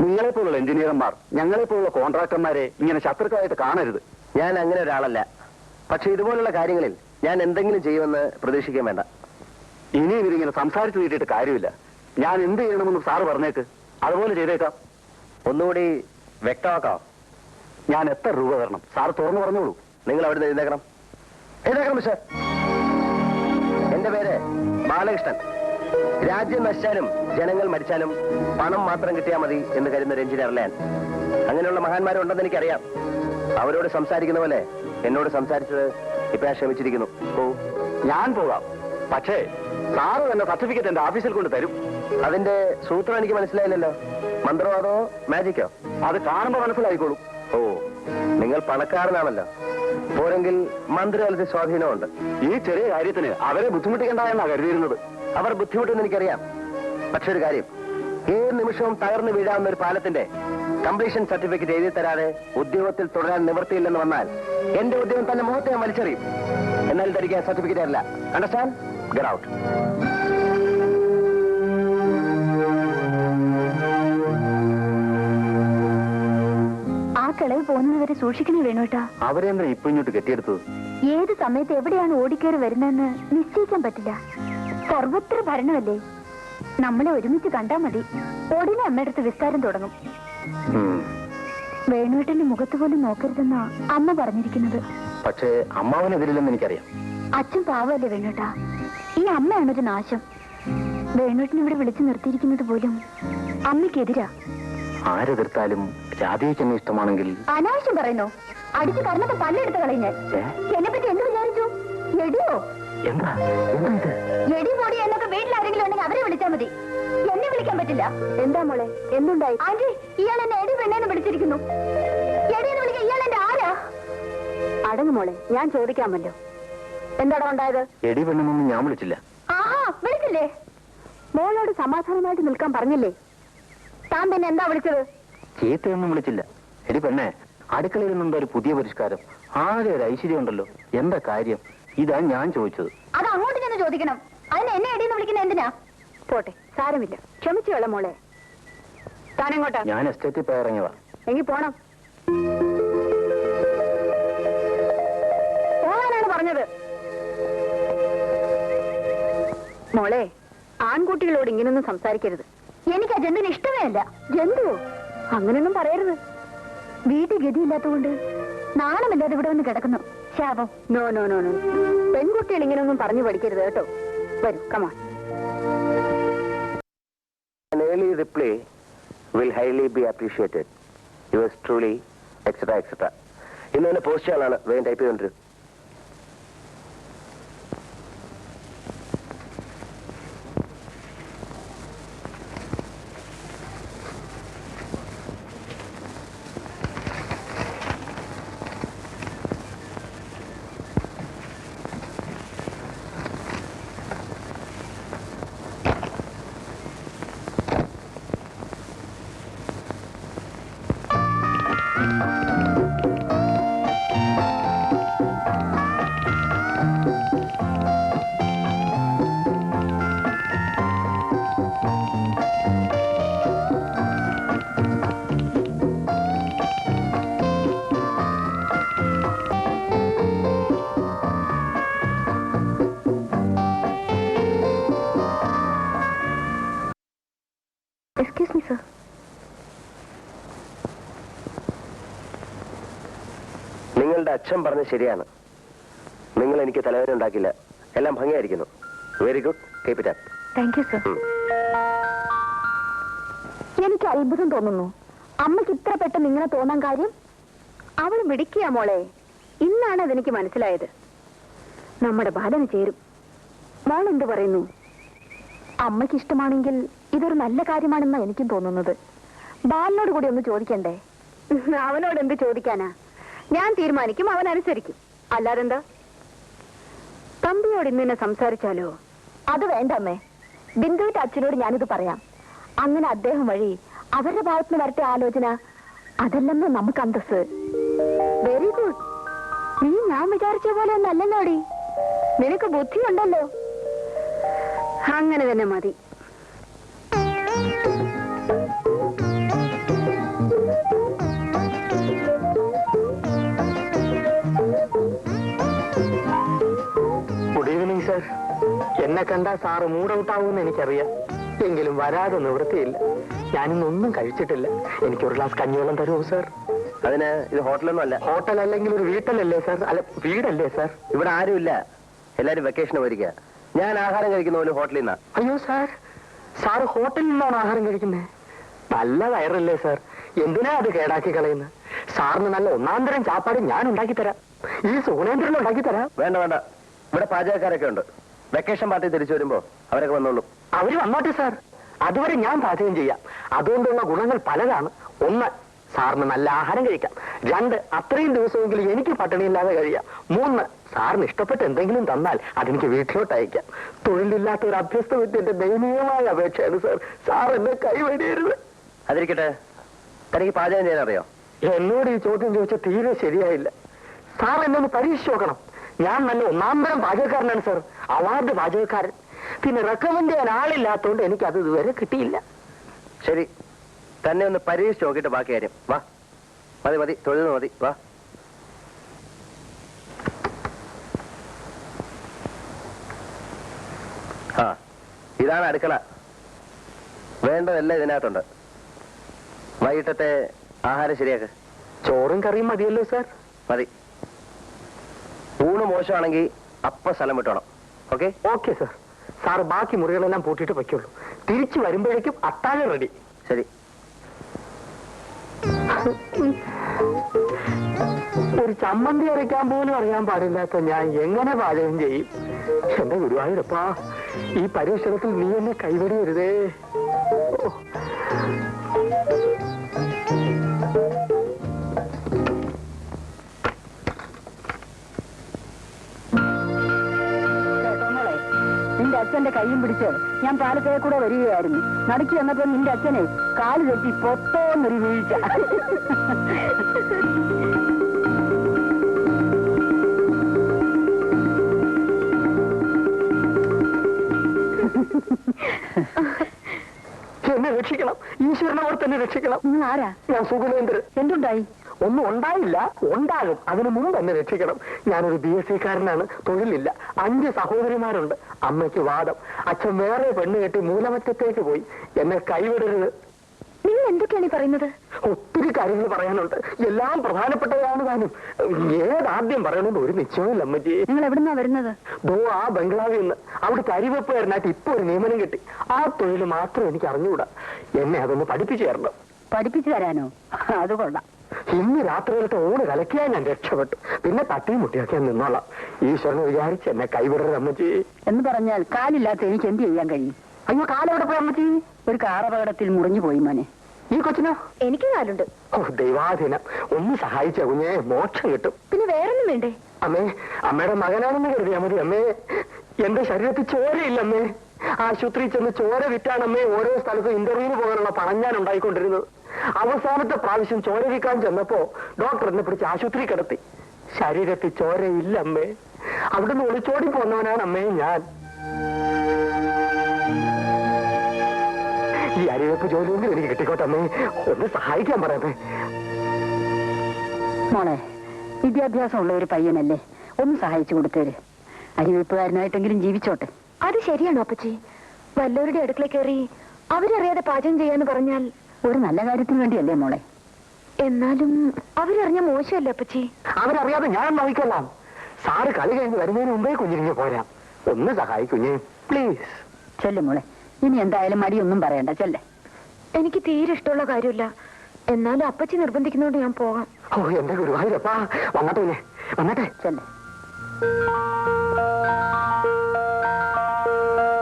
നിങ്ങളെപ്പോലുള്ള എഞ്ചിനീയർമാർ ഞങ്ങളെപ്പോലുള്ള കോൺട്രാക്ടർമാരെ ഇങ്ങനെ ശത്രുക്കളായിട്ട് കാണരുത്. ഞാൻ അങ്ങനെ ഒരാളല്ല. പക്ഷെ ഇതുപോലുള്ള കാര്യങ്ങളിൽ ഞാൻ എന്തെങ്കിലും ചെയ്യുമെന്ന് പ്രതീക്ഷിക്കാൻ വേണ്ട. ഇനി ഇവരിങ്ങനെ സംസാരിച്ചു തീട്ടിട്ട് കാര്യമില്ല. ഞാൻ എന്ത് ചെയ്യണമെന്ന് സാറ് പറഞ്ഞേക്ക്, അതുപോലെ ചെയ്തേക്കാം. ഒന്നുകൂടി വ്യക്തമാക്കാം. ഞാൻ എത്ര രൂപ തരണം സാറ് തുറന്നു പറഞ്ഞോളൂ. നിങ്ങൾ അവിടുന്ന് എഴുതേക്കണം. മിസ്റ്റർ. എന്റെ പേര് ബാലകൃഷ്ണൻ. രാജ്യം നശിച്ചാലും ജനങ്ങൾ മരിച്ചാലും പണം മാത്രം കിട്ടിയാൽ മതി എന്ന് കരുതുന്ന ഒരു എഞ്ചിനീയറല്ല ഞാൻ. അങ്ങനെയുള്ള മഹാന്മാരുണ്ടെന്ന് എനിക്കറിയാം. അവരോട് സംസാരിക്കുന്ന പോലെ എന്നോട് സംസാരിച്ചത് ഇപ്പൊ ഞാൻ ക്ഷമിച്ചിരിക്കുന്നു. ഞാൻ പോകാം. പക്ഷേ സാറ് തന്നെ സർട്ടിഫിക്കറ്റ് എന്റെ ഓഫീസിൽ കൊണ്ട് തരും. അതിന്റെ സൂത്രം എനിക്ക് മനസ്സിലായില്ലല്ലോ. മന്ത്രവാദോ മാജിക്കോ? അത് കാണുമ്പോ മനസ്സിലായിക്കോളും. നിങ്ങൾ പണക്കാരനാണല്ലോ. പോരെങ്കിൽ മന്ത്രിതലത്തിൽ സ്വാധീനമുണ്ട്. ഈ ചെറിയ കാര്യത്തിന് അവരെ ബുദ്ധിമുട്ടിക്കണ്ടെന്നാ കരുതിയിരുന്നത്. അവർ ബുദ്ധിമുട്ടെന്ന് എനിക്കറിയാം. പക്ഷെ ഒരു കാര്യം, ഏത് നിമിഷവും തകർന്നു വീഴാവുന്ന ഒരു പാലത്തിന്റെ കംപ്ലീഷൻ സർട്ടിഫിക്കറ്റ് എഴുതി തരാതെ ഉദ്യോഗത്തിൽ തുടരാൻ നിവൃത്തിയില്ലെന്ന് വന്നാൽ എന്റെ ഉദ്യോഗം തന്നെ മുഖത്തെ ഞാൻ വലിച്ചെറിയും. എന്നാൽ ധരിക്കാൻ സർട്ടിഫിക്കറ്റ് അല്ല. അണ്ടർസ്റ്റാൻഡ്? Get out. ആ കിളവ് പോകുന്നതുവരെ സൂക്ഷിക്കണേ വേണോട്ടാ. അവരെന്താ ഇപ്പൊ ഇങ്ങോട്ട് കെട്ടിയെടുത്തത്? ഏത് സമയത്ത് എവിടെയാണ് ഓടിക്കേറി വരുന്നതെന്ന് നിശ്ചയിക്കാൻ പറ്റില്ല. സർവത്ര ഭരണമല്ലേ. നമ്മളെ ഒരുമിച്ച് കണ്ടാ മതി, ഉടനെ അമ്മയടുത്ത് വിസ്താരം തുടങ്ങും. വേണുവേട്ടന്റെ മുഖത്ത് പോലും നോക്കരുതെന്നാ അമ്മ പറഞ്ഞിരിക്കുന്നത്. പക്ഷേ അമ്മാവനെതിരില്ലെന്ന് എനിക്കറിയാം. അച്ഛൻ പാവല്ലേ വേണുവേട്ടാ. ഈ അമ്മയാണൊരു നാശം. വേണുവേട്ടൻ ഇവിടെ വിളിച്ചു നിർത്തിയിരിക്കുന്നത് പോലും അമ്മയ്ക്കെതിരാ. ആരെതിർത്താലും രാധേച്ചെന്നെ ഇഷ്ടമാണെങ്കിൽ. അനാവശ്യം പറയുന്നോ? അടിച്ചു കർണത്തെ പല്ലെടുത്ത് കളഞ്ഞ് എന്നെ പറ്റി എന്ത് വിചാരിച്ചു? എടിയോ? എന്താ എടി മോടി എന്നൊക്കെ വീട്ടിലാരെങ്കിലും ഉണ്ടെങ്കിൽ അവരെ വിളിച്ചാൽ മതി, എന്നെ വിളിക്കാൻ പറ്റില്ല. എന്താ മോളെ, എന്തുണ്ടായി? ആന്റി, ഇയാൾ എന്നെ എടി പെണ്ണേന്ന് വിളിച്ചിരിക്കുന്നു. എടിയെന്ന് വിളിക്കാൻ ഇയാൾ എന്റെ ആരാ? അടങ്ങ് മോളെ, ഞാൻ ചോദിക്കാമല്ലോ. എന്താടാ ഉണ്ടായത്? എടി പെണ്ണെന്നൊന്നും ഞാൻ വിളിച്ചില്ല. ആഹാ, വിളിച്ചില്ലേ? മോളോട് സമാധാനമായിട്ട് നിൽക്കാൻ പറഞ്ഞില്ലേ? താൻ പിന്നെ എന്താ വിളിച്ചത്? ചീത്തയൊന്നും വിളിച്ചില്ല. എടി പെണ്ണെ, അടുക്കളയിൽ നിന്നെന്തോ ഒരു പുതിയ പരിഷ്കാരം, ആകെ ഒരു ഐശ്വര്യം ഉണ്ടല്ലോ. എന്താ കാര്യം? ഇതാ ഞാൻ ചോദിച്ചത്. അത് അങ്ങോട്ട് ചെന്ന് ചോദിക്കണം. അതിന് എന്നെ എടിയെന്ന് വിളിക്കുന്ന എന്തിനാ? പോട്ടെ, സാരമില്ല, ക്ഷമിച്ചു വേള മോളെ. താനെങ്ങോട്ടാ? ഞാൻ എസ്റ്റേറ്റിൽ പോയി ഇറങ്ങിയതാ. എങ്കിൽ പോണം. പോകാനാണ് പറഞ്ഞത്. മോളെ, ആൺകുട്ടികളോട് ഇങ്ങനൊന്നും സംസാരിക്കരുത്. എനിക്ക് ആ ജന്തുവിന് ഇഷ്ടമേ അല്ല. ജന്തുവോ? അങ്ങനെയൊന്നും പറയരുത്. വീട്ടിൽ ഗതിയില്ലാത്തതുകൊണ്ട് നാണമില്ലാതെ ഇവിടെ വന്ന് കിടക്കുന്നു. ശാപം. നോ നോ നോ നോ, പെൺകുട്ടികൾ ഇങ്ങനെയൊന്നും പറഞ്ഞു പഠിക്കരുത് കേട്ടോ. വരൂ, come on. An early reply will highly be appreciated. Yours truly, etc. etc. ഇന്ന് തന്നെ പോസ്റ്റ് ചെയ്യാനാണ് വേഗം ടൈപ്പ് ചെയ്തോണ്ടിരും. Excuse me, sir. നിങ്ങളുടെ അച്ഛൻ പറഞ്ഞത് ശരിയാണ്. നിങ്ങൾ എനിക്ക് തലവേദന ഉണ്ടാക്കില്ല. എല്ലാം ഭംഗിയായിരിക്കുന്നു. Very good, keep it up. Thank you, sir. എനിക്ക് അത്ഭുതം തോന്നുന്നു. അമ്മയ്ക്ക് ഇത്ര പെട്ടെന്ന് ഇങ്ങനെ തോന്നാൻ കാര്യം? അവൾ മിടിക്കുക മോളെ. ഇന്നാണ് അതെനിക്ക് മനസ്സിലായത്. നമ്മുടെ ബാലന് ചേരും. മോൾ എന്ത് പറയുന്നു? അമ്മയ്ക്ക് ഇഷ്ടമാണെങ്കിൽ ഇതൊരു നല്ല കാര്യമാണെന്നാ എനിക്കും തോന്നുന്നത്. ബാലനോട് കൂടി ഒന്ന് ചോദിക്കണ്ടേ? അവനോട് എന്ത് ചോദിക്കാനാ? ഞാൻ തീരുമാനിക്കും, അവൻ അനുസരിക്കും. അല്ലാതെന്താ? തമ്പിയോട് ഇന്ന് സംസാരിച്ചാലോ? അത് വേണ്ട അമ്മേ. ബിന്ദുവിന്റെ അച്ഛനോട് ഞാനിത് പറയാം. അങ്ങനെ അദ്ദേഹം വഴി അവരുടെ ഭാഗത്തുനിന്ന് വരട്ടെ ആലോചന. അതല്ലെന്നോ നമുക്ക് അന്തസ്. Very good. നീ ഞാൻ വിചാരിച്ച പോലെ ഒന്നല്ലല്ലോടി. നിനക്ക് ബുദ്ധിയുണ്ടല്ലോ. അങ്ങനെ തന്നെ മതി. എന്നെ കണ്ടാ സാറ് മൂഡൌട്ടാവുമെന്ന് എനിക്കറിയാം. എങ്കിലും വരാതെ നിവൃത്തിയില്ല. ഞാനിന്നൊന്നും കഴിച്ചിട്ടില്ല. എനിക്കൊരു ഗ്ലാസ് കഞ്ഞിവെള്ളം തരുമോ സാർ? അതിന് ഇത് ഹോട്ടലൊന്നും അല്ല. ഹോട്ടൽ അല്ലെങ്കിൽ ഒരു വീട്ടിലല്ലേ സാർ? അല്ല, വീടല്ലേ സാർ? ഇവിടെ ആരുമില്ല, എല്ലാരും വെക്കേഷന് പോയിരിക്കുക. ഞാൻ ആഹാരം കഴിക്കുന്ന പോലും ഹോട്ടലിൽ നിന്നാ. അയ്യോ സാർ, സാറ് ഹോട്ടലിൽ നിന്നാണ് ആഹാരം കഴിക്കുന്നത്? നല്ല വയറല്ലേ സാർ? എന്തിനാ അത് കേടാക്കി കളയുന്നത്? സാറിന് നല്ല ഒന്നാന്തരം ചാപ്പാട് ഞാൻ ഉണ്ടാക്കി തരാം. ഈ സുഗുണേന്ദ്രൻ ഉണ്ടാക്കി തരാം. വേണ്ട വേണ്ട, ഇവിടെ പാചകക്കാരൊക്കെ ഉണ്ട്. വെക്കേഷൻ പാർട്ടി തിരിച്ചു വരുമ്പോ അവരൊക്കെ വന്നോളൂ. അവര് വന്നോട്ടെ സാർ, അതുവരെ ഞാൻ പാചകം ചെയ്യാം. അതുകൊണ്ടുള്ള ഗുണങ്ങൾ പലതാണ്. ഒന്ന്, സാറിന് നല്ല ആഹാരം കഴിക്കാം. രണ്ട്, അത്രയും ദിവസമെങ്കിലും എനിക്ക് പട്ടിണിയില്ലാതെ കഴിയാം. മൂന്ന്, സാറിന് ഇഷ്ടപ്പെട്ട് എന്തെങ്കിലും തന്നാൽ അതെനിക്ക് വീട്ടിലോട്ട് അയക്കാം. തൊഴിലില്ലാത്ത ഒരു അഭ്യസ്ത വിദ്യന്റെ ദയനീയമായ അപേക്ഷയാണ് സാർ. സാർ എന്നെ കൈവടിയരുത്. അതിരിക്കട്ടെ, തനിക്ക് പാചകം ചെയ്യാൻ അറിയോ? എന്നോട് ഈ ചോദ്യം ചോദിച്ചാൽ തീരെ ശരിയായില്ല. സാർ എന്നെ ഒന്ന് പരീക്ഷിച്ച് നോക്കണം. ഞാൻ നല്ല ഒന്നാന്തരം പാചകക്കാരനാണ് സാർ, അവാർഡ് പാചകക്കാരൻ. പിന്നെ റെക്കമെൻഡ് ചെയ്യാൻ ആളില്ലാത്തതുകൊണ്ട് എനിക്കത് ഇതുവരെ കിട്ടിയില്ല. ശരി, തന്നെ ഒന്ന് പരീക്ഷിച്ച് നോക്കിയിട്ട് ബാക്കി കാര്യം. വാ, മതി മതി, തൊഴിൽ മതി, വാ. ആ, ഇതാണ് അടുക്കള. വേണ്ടതെല്ലാം ഇതിനകത്തുണ്ട്. വൈകിട്ടത്തെ ആഹാരം ശരിയാക്ക്. ചോറും കറിയും മതിയല്ലോ സാർ? മതി. ഊണ് മോശമാണെങ്കിൽ അപ്പ സ്ഥലം വിട്ടോണം. ഓക്കെ? Okay sir. സാർ ബാക്കി മുറികളെല്ലാം പൂട്ടിയിട്ട് വയ്ക്കുള്ളൂ. തിരിച്ചു വരുമ്പോഴേക്കും അത്താഴം റെഡി. ശരി. ഒരു ചമ്മന്തി അരയ്ക്കാൻ പോലും അറിയാൻ പാടില്ലാത്ത ഞാൻ എങ്ങനെ പാചകം ചെയ്യും? എന്റെ ഗുരുവായൂരപ്പാ, ഈ പരീക്ഷണത്തിൽ നീ എന്നെ കൈവടിയരുതേ. നിന്റെ അച്ഛന്റെ കൈയും പിടിച്ച് ഞാൻ പാലത്തേ കൂടെ വരികയായിരുന്നു. നടുക്കി വന്നപ്പോ നിന്റെ അച്ഛനെ കാല് തെറ്റി പൊത്തോന്നൊരു വീഴ്ച. എന്നെ രക്ഷിക്കണം, ഈശ്വരനോട് തന്നെ രക്ഷിക്കണം. നിങ്ങൾ ആരാ? ഞാൻ സുഗുണേന്ദ്രൻ. എന്തുണ്ടായി? ഒന്നും ഉണ്ടായില്ല, ഉണ്ടാകും. അതിനു മുമ്പ് എന്നെ രക്ഷിക്കണം. ഞാനൊരു BSc-കാരനാണ്, തൊഴിലില്ല. 5 സഹോദരിമാരുണ്ട്. അമ്മയ്ക്ക് വാദം. അച്ഛൻ വേറെ പെണ്ണ് കെട്ടി മൂലമറ്റത്തേക്ക് പോയി. എന്നെ കൈവിടരുത്. നിങ്ങൾ എന്തൊക്കെയാണ് ഈ പറയുന്നത്? ഒത്തിരി കാര്യങ്ങൾ പറയാനുണ്ട്, എല്ലാം പ്രധാനപ്പെട്ടതാണ്. താനും ഏതാദ്യം പറയണമെന്ന് ഒരു നിശ്ചയമില്ല അമ്മജി. നിങ്ങൾ എവിടുന്നാ വരുന്നത്? ആ ബംഗ്ലാവിൽ നിന്ന്. അവിടുത്തെ അരിവെപ്പുകാരനായിട്ട് ഇപ്പൊ ഒരു നിയമനം കിട്ടി. ആ തൊഴിൽ മാത്രം എനിക്ക് അറിഞ്ഞുകൂടാ. എന്നെ അതൊന്ന് പഠിപ്പിച്ചു തരണം. പഠിപ്പിച്ചു തരാനോ? അത് കൊള്ളാം. ഇന്ന് രാത്രിയിലത്തെ ഊണ് കലക്കിയാൽ ഞാൻ രക്ഷപ്പെട്ടു. പിന്നെ തട്ടിയും മുട്ടിയൊക്കെ ഞാൻ നിന്നോളാം. ഈശ്വരനെ വിചാരിച്ച് എന്നെ കൈവിടരുത് അമ്മച്ചി. എന്ന് പറഞ്ഞാൽ കാലില്ലാത്ത എനിക്ക് എന്ത് ചെയ്യാൻ കഴിയും? അയ്യോ, കാലെവിടെ പോയി അമ്മച്ചി? ഒരു കാറപകടത്തിൽ മുറിഞ്ഞു പോയി മോനെ. ഈ കൊച്ചിനോ? എനിക്ക് കാലുണ്ട്. ഓ ദൈവാധീനം, ഒന്ന് സഹായിച്ച കുഞ്ഞെ, മോക്ഷം കിട്ടും. പിന്നെ വേറൊന്നും വേണ്ടേ? അമ്മേ, അമ്മയുടെ മകനാണെന്ന് കരുതിയാ മതി അമ്മേ. എന്റെ ശരീരത്തിൽ ചോരയില്ല അമ്മേ. ആശുപത്രിയിൽ ചെന്ന് ചോര വിറ്റാണമ്മേ ഓരോ സ്ഥലത്തും ഇന്റർവ്യൂവിന് പോകാനുള്ള പണം ഞാൻ ഉണ്ടായിക്കൊണ്ടിരുന്നത്. അവസാനത്തെ പ്രാവശ്യം ചോര വിൽക്കാൻ ചെന്നപ്പോ ഡോക്ടർ എന്നെ പിടിച്ച് ആശുപത്രി കിടത്തി. ശരീരത്തിൽ ചോരയില്ല അമ്മേ. അവിടുന്ന് ഒളിച്ചോടി പോന്നവനാണ് അമ്മേ ഞാൻ. ഈ അരിവെപ്പ് ജോലിയൊന്നും എനിക്ക് കിട്ടിക്കോട്ടെ അമ്മേ. ഒന്ന് സഹായിക്കാൻ പറയാമേ. മോളെ, വിദ്യാഭ്യാസമുള്ള ഒരു പയ്യനല്ലേ, ഒന്ന് സഹായിച്ചു കൊടുത്തേര്. അരിവെപ്പുകാരനായിട്ടെങ്കിലും ജീവിച്ചോട്ടെ. അത് ശരിയാണോ അപ്പച്ചി? വല്ലവരുടെ അടുക്കള കയറി അവരറിയാതെ പാചകം ചെയ്യാന്ന് പറഞ്ഞാൽ ഒരു നല്ല കാര്യത്തിന് വേണ്ടിയല്ലേ മോളെ? എന്നാലും അവരറിഞ്ഞ മോശമല്ലേ അപ്പച്ചി? അവരറിയാതെ ഞാൻ നോക്കിക്കൊള്ളാം. സാറ് കളി കഴിഞ്ഞ് വരുന്നതിന് മുമ്പേ കുഞ്ഞിരിഞ്ഞ് പോരാം. ഒന്ന് സഹായിക്കുഞ്ഞേ പ്ലീസ്. ചെല്ല് മോളെ, ഇനി എന്തായാലും മടിയൊന്നും പറയണ്ട, ചെല്ലേ. എനിക്ക് തീരെ ഇഷ്ടമുള്ള കാര്യമില്ല. എന്നാലും അപ്പച്ചി നിർബന്ധിക്കുന്നോണ്ട് ഞാൻ പോകാം. ഓ എന്റെ ഗുരുവായൂരപ്പാ, വന്നട്ടെ വന്നട്ടെ. ചെല്ലേ.